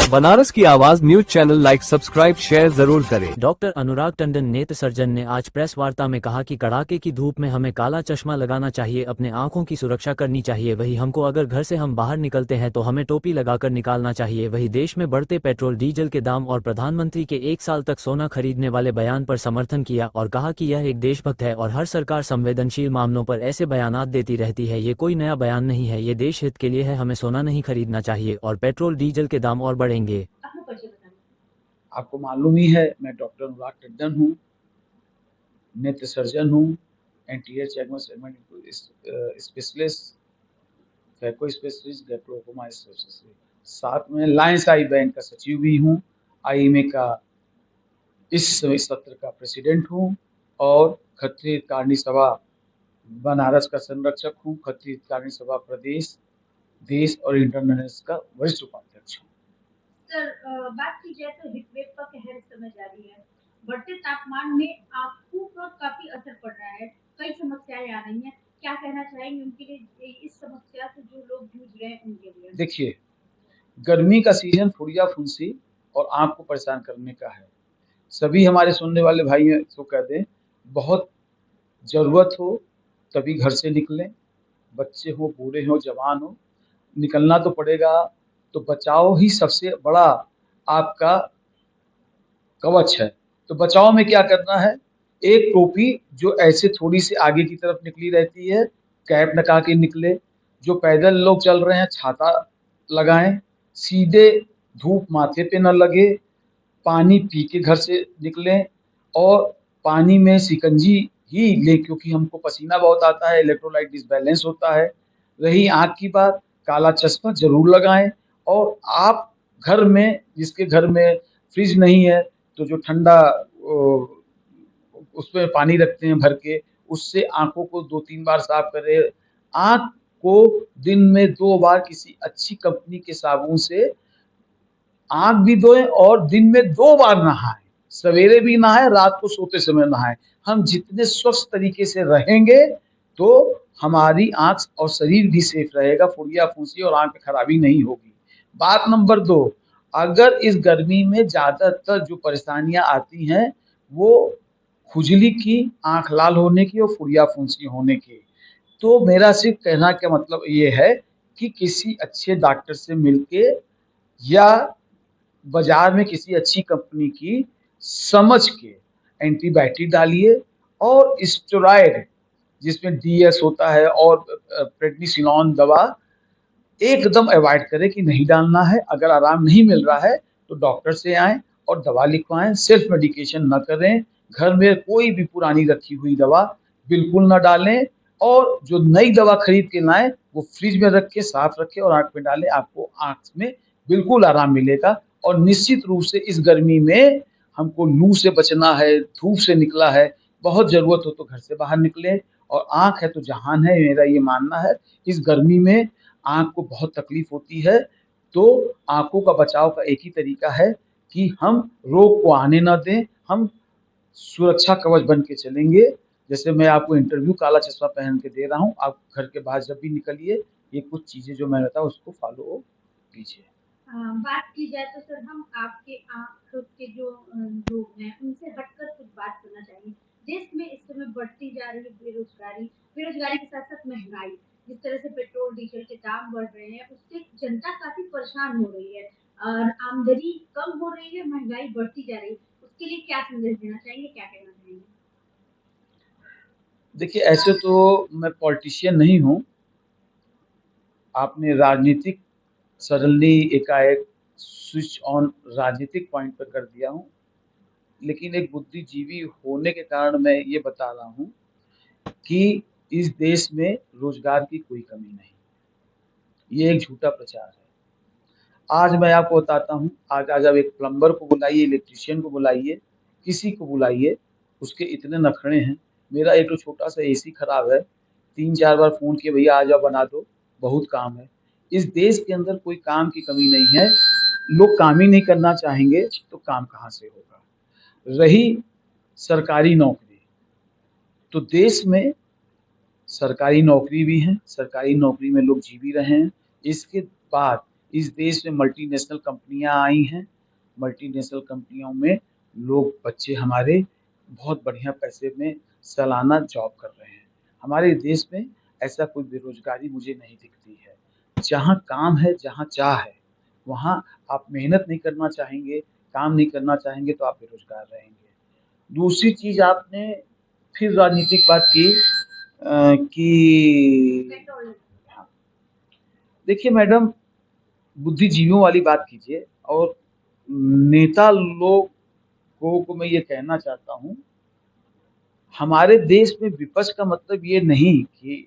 बनारस की आवाज news channel like subscribe share जरूर करें। डॉक्टर अनुराग टंडन नेत्र सर्जन ने आज प्रेस वार्ता में कहा कि कड़ाके की धूप में हमें काला चश्मा लगाना चाहिए, अपने आंखों की सुरक्षा करनी चाहिए। वही हमको अगर घर से हम बाहर निकलते हैं तो हमें टोपी लगाकर निकालना चाहिए। वही देश में बढ़ते पेट्रोल डीजल के दाम और प्रधानमंत्री के 1 साल तक सोना खरीदने वाले बयान पर समर्थन किया और कहा कि यह एक देशभक्त है और हर सरकार संवेदनशील मामलों पर ऐसे बयानात देती रहती है। ये कोई नया बयान नहीं है, ये देश हित के लिए है। हमें सोना नहीं खरीदना चाहिए और पेट्रोल डीजल के दाम और बढ़ेंगे। आपको मालूम ही है, मैं डॉक्टर अनुराग टंडन हूँ, नेत्र सर्जन हूँ, एंटीरियर चेकमेंट segment specialist, phaco specialist, glaucoma specialist, साथ में लायंस आई बैंक का सचिव भी हूँ, आईएमए का इस सत्र का प्रेसिडेंट हूँ और खत्रिय हितकारिणी सभा बनारस का संरक्षक हूँ। खत्रिय हितकारिणी सभा प्रदेश, देश और इंटरनेशनल का वरिष्ठ उपाध्यक्ष हूँ। सर, बात की जाए तो हीट वेव का कहर इस समय जारी है। बढ़ते तापमान में आंखों पर काफी असर पड़ रहा है, कई समस्याएं आ रही हैं। क्या कहना चाहेंगे उनके लिए, इस समस्या से जो लोग जूझ रहे हैं उनके लिए? देखिए, गर्मी का सीजन फुड़िया फुंसी और आंख को परेशान करने का है। सभी हमारे सुनने वाले भाई तो कह दें, बहुत जरूरत हो तभी घर से निकलें, बच्चे हो, बूढ़े हो, जवान हो, निकलना तो पड़ेगा। तो बचाव ही सबसे बड़ा आपका कवच है। तो बचाव में क्या करना है? एक टोपी जो ऐसे थोड़ी सी आगे की तरफ निकली रहती है, कैप लगा के निकले। जो पैदल लोग चल रहे हैं, छाता लगाएं, सीधे धूप माथे पे न लगे, पानी पी के घर से निकलें और पानी में शिकंजी ही लें, क्योंकि हमको पसीना बहुत आता है, इलेक्ट्रोलाइट डिसबैलेंस होता है। रही आँख की बात, काला चश्मा जरूर लगाएं। और आप घर में, जिसके घर में फ्रिज नहीं है, तो जो ठंडा उसमें पानी रखते हैं भर के, उससे आंखों को 2-3 बार साफ करें। आंख को दिन में 2 बार किसी अच्छी कंपनी के साबुन से आंख भी धोएं और दिन में 2 बार नहाएं। सवेरे भी नहाएं, रात को सोते समय नहाएं। हम जितने स्वस्थ तरीके से रहेंगे तो हमारी आंख और शरीर भी सेफ रहेगा, फुड़िया फुंसी और आंख में खराबी नहीं होगी। बात नंबर 2, अगर इस गर्मी में ज़्यादातर जो परेशानियां आती हैं वो खुजली की, आंख लाल होने की और फुड़िया फुंसी होने की, तो मेरा सिर्फ कहना का मतलब ये है कि किसी अच्छे डॉक्टर से मिलके या बाजार में किसी अच्छी कंपनी की समझ के एंटीबायोटिक डालिए और स्टेरॉइड जिसमें डीएस होता है और प्रेडनिसोलोन दवा एकदम अवॉइड करें कि नहीं डालना है। अगर आराम नहीं मिल रहा है तो डॉक्टर से आएं और दवा लिखवाएं। सेल्फ मेडिकेशन न करें। घर में कोई भी पुरानी रखी हुई दवा बिल्कुल न डालें और जो नई दवा खरीद के लाएं वो फ्रिज में रख के साफ रखें और आँख में डालें। आपको आँख में बिल्कुल आराम मिलेगा। और निश्चित रूप से इस गर्मी में हमको लू से बचना है, धूप से निकला है, बहुत ज़रूरत हो तो घर से बाहर निकलें। और आँख है तो जहान है, मेरा ये मानना है। इस गर्मी में आँख को बहुत तकलीफ होती है, तो आँखों का बचाव का एक ही तरीका है कि हम रोग को आने ना दें, हम सुरक्षा कवच बन के चलेंगे। जैसे मैं आपको इंटरव्यू काला चश्मा पहन के दे रहा हूँ, आप घर के बाहर जब भी निकलिए ये कुछ चीज़ें जो मैं बताऊँ उसको फॉलो कीजिए। बात की जाए तो सर, हम आपके आँख के जो लोग हैं उनसे हटकर कुछ बात करना चाहिए। देश में इस समय बढ़ती जा रही बेरोजगारी, बेरोजगारी के साथ साथ महंगाई, जिस तरह से पेट्रोल डीजल के दाम बढ़ रहे हैं उससे जनता काफी परेशान हो रही है और आमदनी कम हो रही है, महंगाई बढ़ती जा रही है। उसके लिए क्या संदेश देना चाहिए, क्या कहना चाहेंगे? देखिए, ऐसे तो मैं पॉलिटिशियन नहीं हूँ। आपने राजनीतिक सडनली एकाएक स्विच ऑन राजनीतिक पॉइंट पर कर दिया हूँ, लेकिन एक बुद्धिजीवी होने के कारण मैं ये बता रहा हूँ कि इस देश में रोजगार की कोई कमी नहीं। ये एक झूठा प्रचार है। आज मैं आपको बताता हूँ, आज आप एक प्लम्बर को बुलाइए, इलेक्ट्रिशियन को बुलाइए, किसी को बुलाइए, उसके इतने नखरे हैं। मेरा एक तो छोटा सा एसी खराब है, 3-4 बार फ़ोन किया, भैया आ जाओ बना दो, बहुत काम है। इस देश के अंदर कोई काम की कमी नहीं है। लोग काम ही नहीं करना चाहेंगे तो काम कहाँ से होगा। रही सरकारी नौकरी, तो देश में सरकारी नौकरी भी है, सरकारी नौकरी में लोग जी भी रहे हैं। इसके बाद इस देश में मल्टीनेशनल कंपनियां आई हैं। मल्टीनेशनल कंपनियों में लोग बच्चे हमारे बहुत बढ़िया पैसे में सालाना जॉब कर रहे हैं। हमारे देश में ऐसा कोई बेरोजगारी मुझे नहीं दिखती है। जहाँ काम है, जहाँ चाह है, वहाँ आप मेहनत नहीं करना चाहेंगे, काम नहीं करना चाहेंगे तो आप बेरोजगार रहेंगे। दूसरी चीज आपने फिर राजनीतिक बात की कि पेट्रोल हाँ, देखिए मैडम, बुद्धिजीवियों वाली बात कीजिए और नेता लोगों को मैं ये कहना चाहता हूँ, हमारे देश में विपक्ष का मतलब ये नहीं कि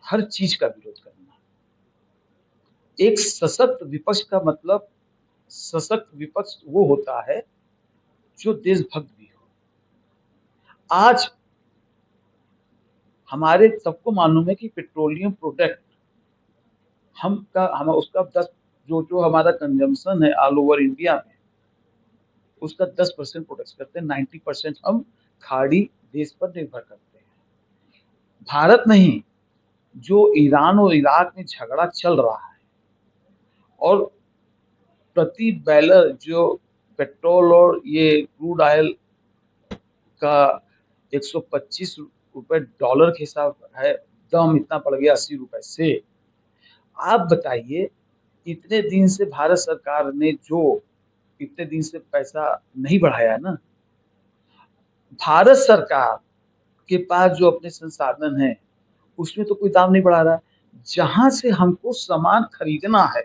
हर चीज का विरोध करना। एक सशक्त विपक्ष का मतलब, सशक्त विपक्ष वो होता है जो देशभक्त भी हो। आज हमारे सबको मालूम है कि पेट्रोलियम प्रोडक्ट हम उसका 10 जो हमारा कंजम्पशन है ऑल ओवर इंडिया में, उसका 10% प्रोडक्ट करते हैं, 90% हम खाड़ी देश पर निर्भर करते हैं। भारत नहीं, जो ईरान और इराक में झगड़ा चल रहा है और प्रति बैरल जो पेट्रोल और ये क्रूड ऑयल का 125 रुपए डॉलर के हिसाब है, दाम इतना बढ़ गया 80 रुपए से। आप बताइए, इतने दिन से भारत सरकार ने जो इतने दिन से पैसा नहीं बढ़ाया ना, भारत सरकार के पास जो अपने संसाधन है उसमें तो कोई दाम नहीं बढ़ा रहा। जहां से हमको सामान खरीदना है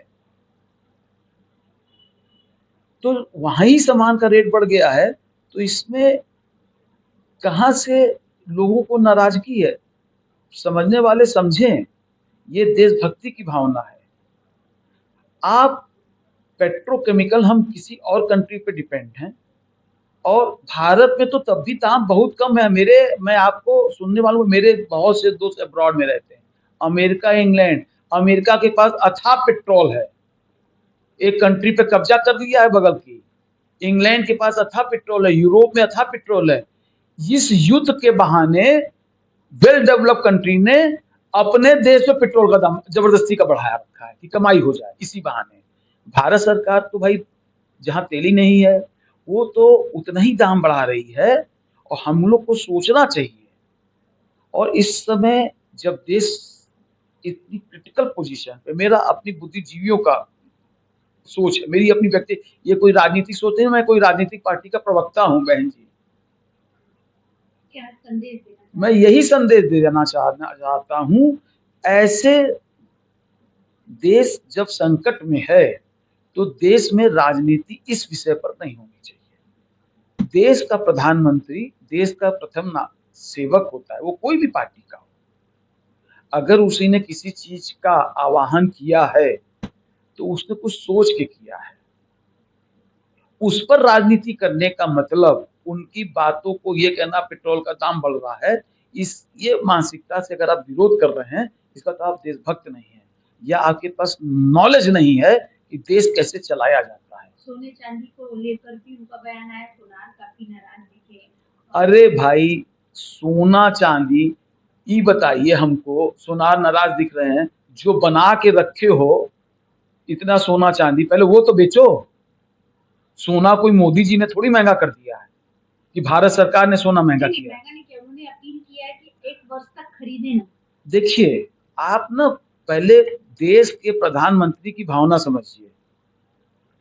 तो वहां ही सामान का रेट बढ़ गया है, तो इसमें कहां से लोगों को नाराजगी है? समझने वाले समझें, ये देशभक्ति की भावना है। आप पेट्रोकेमिकल, हम किसी और कंट्री पे डिपेंड हैं और भारत में तो तब भी दाम बहुत कम है। मैं आपको सुनने वालों, मेरे बहुत से दोस्त अब्रॉड में रहते हैं, अमेरिका, इंग्लैंड। अमेरिका के पास अथाह पेट्रोल है, एक कंट्री पे कब्जा कर लिया है बगल की। इंग्लैंड के पास अथाह पेट्रोल है, यूरोप में अथाह पेट्रोल है। इस युद्ध के बहाने वेल डेवलप कंट्री ने अपने देश में पेट्रोल का दाम जबरदस्ती का बढ़ाया रखा है कि कमाई हो जाए। इसी बहाने भारत सरकार तो भाई जहां तेल ही नहीं है वो तो उतना ही दाम बढ़ा रही है, और हम लोग को सोचना चाहिए। और इस समय जब देश इतनी क्रिटिकल पोजीशन पे, मेरा अपनी बुद्धिजीवियों का सोच है, मेरी अपनी व्यक्ति, ये कोई राजनीतिक सोच नहीं, मैं कोई राजनीतिक पार्टी का प्रवक्ता हूं बहन जी। क्या संदेश देना मैं यही संदेश देना चाहता हूं, ऐसे देश जब संकट में है तो देश में राजनीति इस विषय पर नहीं होनी चाहिए। देश का प्रधानमंत्री देश का प्रथम सेवक होता है, वो कोई भी पार्टी का हो। अगर उसी ने किसी चीज का आवाहन किया है तो उसने कुछ सोच के किया है। उस पर राजनीति करने का मतलब उनकी बातों को ये कहना पेट्रोल का दाम बढ़ रहा है, ये मानसिकता से अगर आप विरोध कर रहे हैं, इसका तो आप देशभक्त नहीं है, या आपके पास नॉलेज नहीं है कि देश कैसे चलाया जाता है। सोने चांदी को लेकर भी उनका बयान आया, सोनार काफी नाराज दिखे। अरे भाई, सोना चांदी, ये बताइए हमको, सोनार नाराज दिख रहे हैं? जो बना के रखे हो इतना सोना चांदी, पहले वो तो बेचो। सोना कोई मोदी जी ने थोड़ी महंगा कर दिया है कि भारत सरकार ने सोना महंगा किया है। महंगा नहीं किया, उन्होंने अपील किया है कि 1 वर्ष तक खरीदे ना। देखिए, आप ना पहले देश के प्रधानमंत्री की भावना समझिए।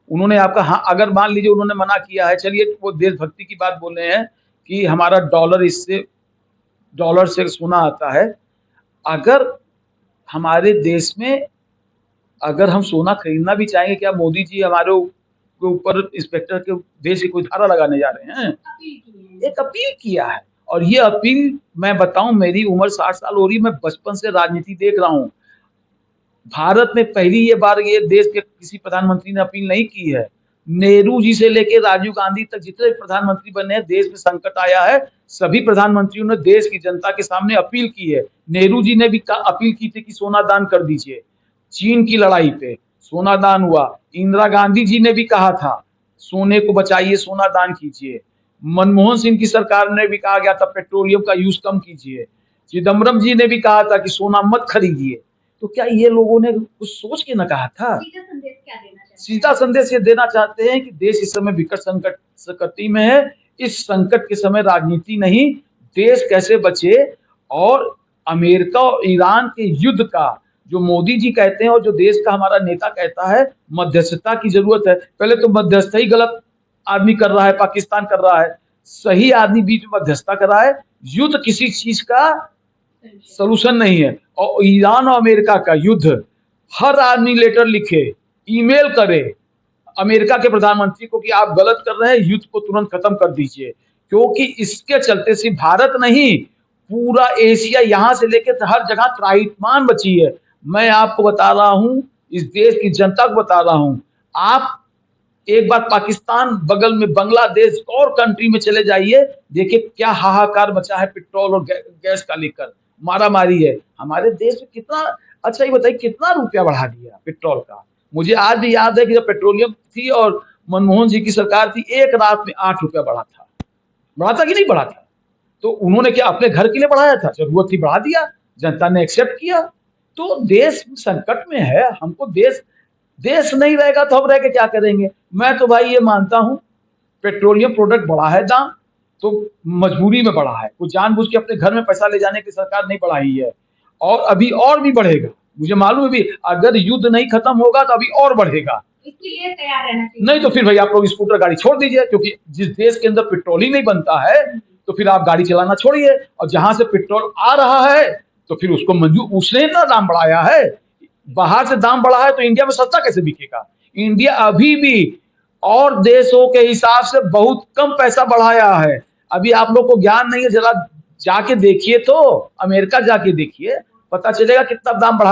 उन्होंने आपका, हाँ, अगर मान लीजिए उन्होंने मना किया है, चलिए वो देशभक्ति की बात बोल रहे हैं कि हमारा डॉलर से सोना आता है। अगर हमारे देश में अगर हम सोना खरीदना भी चाहेंगे, क्या मोदी जी हमारे ऊपर इंस्पेक्टर के भेज के कोई धारा लगाने जा रहे हैं? अपील की है। एक अपील किया है, और ये अपील, मैं बताऊं, मेरी उम्र 60 साल हो रही, मैं बचपन से राजनीति देख रहा हूं। भारत में पहली ये बार ये देश के किसी प्रधानमंत्री ने अपील नहीं की है। नेहरू जी से लेकर राजीव गांधी तक जितने प्रधानमंत्री बने हैं, देश में संकट आया है, सभी प्रधानमंत्रियों ने देश की जनता के सामने अपील की है। नेहरू जी ने भी अपील की थी कि सोना दान कर दीजिए। चीन की लड़ाई पे सोना दान हुआ। इंदिरा गांधी जी ने भी कहा था सोने को बचाइए, सोना दान कीजिए। मनमोहन सिंह की सरकार ने भी कहा गया था पेट्रोलियम का यूज कम कीजिए। चिदम्बरम जी ने भी कहा था कि सोना मत खरीदिए। तो क्या ये लोगों ने कुछ सोच के न कहा था? सीधा संदेश क्या देना चाहते हैं? सीधा संदेश ये देना चाहते हैं कि देश इस समय विकट संकट में है। इस संकट के समय राजनीति नहीं, देश कैसे बचे, और अमेरिका और ईरान के युद्ध का जो मोदी जी कहते हैं और जो देश का हमारा नेता कहता है, मध्यस्थता की जरूरत है। पहले तो मध्यस्थ ही गलत आदमी कर रहा है, पाकिस्तान कर रहा है। सही आदमी बीच में मध्यस्थता कर रहा है। युद्ध किसी चीज का सलूशन नहीं है। और ईरान और अमेरिका का युद्ध, हर आदमी लेटर लिखे, ईमेल करे अमेरिका के प्रधानमंत्री को कि आप गलत कर रहे हैं, युद्ध को तुरंत खत्म कर दीजिए। क्योंकि इसके चलते सिर्फ भारत नहीं, पूरा एशिया, यहां से लेकर हर जगह त्राहिमाम बची है। मैं आपको बता रहा हूं, इस देश की जनता को बता रहा हूं, आप एक बार पाकिस्तान बगल में बांग्लादेश और कंट्री में चले जाइए, देखिए क्या हाहाकार मचा है पेट्रोल और गैस का लेकर, मारा मारी है। हमारे देश में कितना, अच्छा ये बताइए कितना रुपया बढ़ा दिया पेट्रोल का। मुझे आज भी याद है कि जब पेट्रोलियम थी और मनमोहन जी की सरकार थी, एक रात में 8 रुपया बढ़ा था। बढ़ा था कि नहीं बढ़ा था? तो उन्होंने क्या अपने घर के लिए बढ़ाया था? जरूरत थी बढ़ा दिया, जनता ने एक्सेप्ट किया। तो देश संकट में है, हमको देश नहीं रहेगा तो हम रह के क्या करेंगे? मैं तो भाई ये मानता हूं, पेट्रोलियम प्रोडक्ट बढ़ा है दाम तो मजबूरी में बढ़ा है, कुछ जानबूझ के अपने घर में पैसा ले जाने की सरकार नहीं बढ़ाई है। और अभी और भी बढ़ेगा, मुझे मालूम है भी, अगर युद्ध नहीं खत्म होगा तो अभी और बढ़ेगा। इसके लिए तैयार रहना चाहिए। नहीं तो फिर भाई आप लोग स्कूटर गाड़ी छोड़ दीजिए, क्योंकि जिस देश के अंदर पेट्रोल ही नहीं बनता है तो फिर आप गाड़ी चलाना छोड़िए। और जहां से पेट्रोल आ रहा है तो फिर उसको मंजूर, उसने इतना दाम बढ़ाया है, बाहर से दाम बढ़ा है तो इंडिया में सस्ता कैसे बिकेगा? इंडिया अभी भी और देशों के हिसाब से बहुत कम पैसा बढ़ाया है। अभी आप लोग को ज्ञान नहीं है, जरा जाके देखिए, तो अमेरिका जाके देखिए, पता चलेगा कितना दाम बढ़ा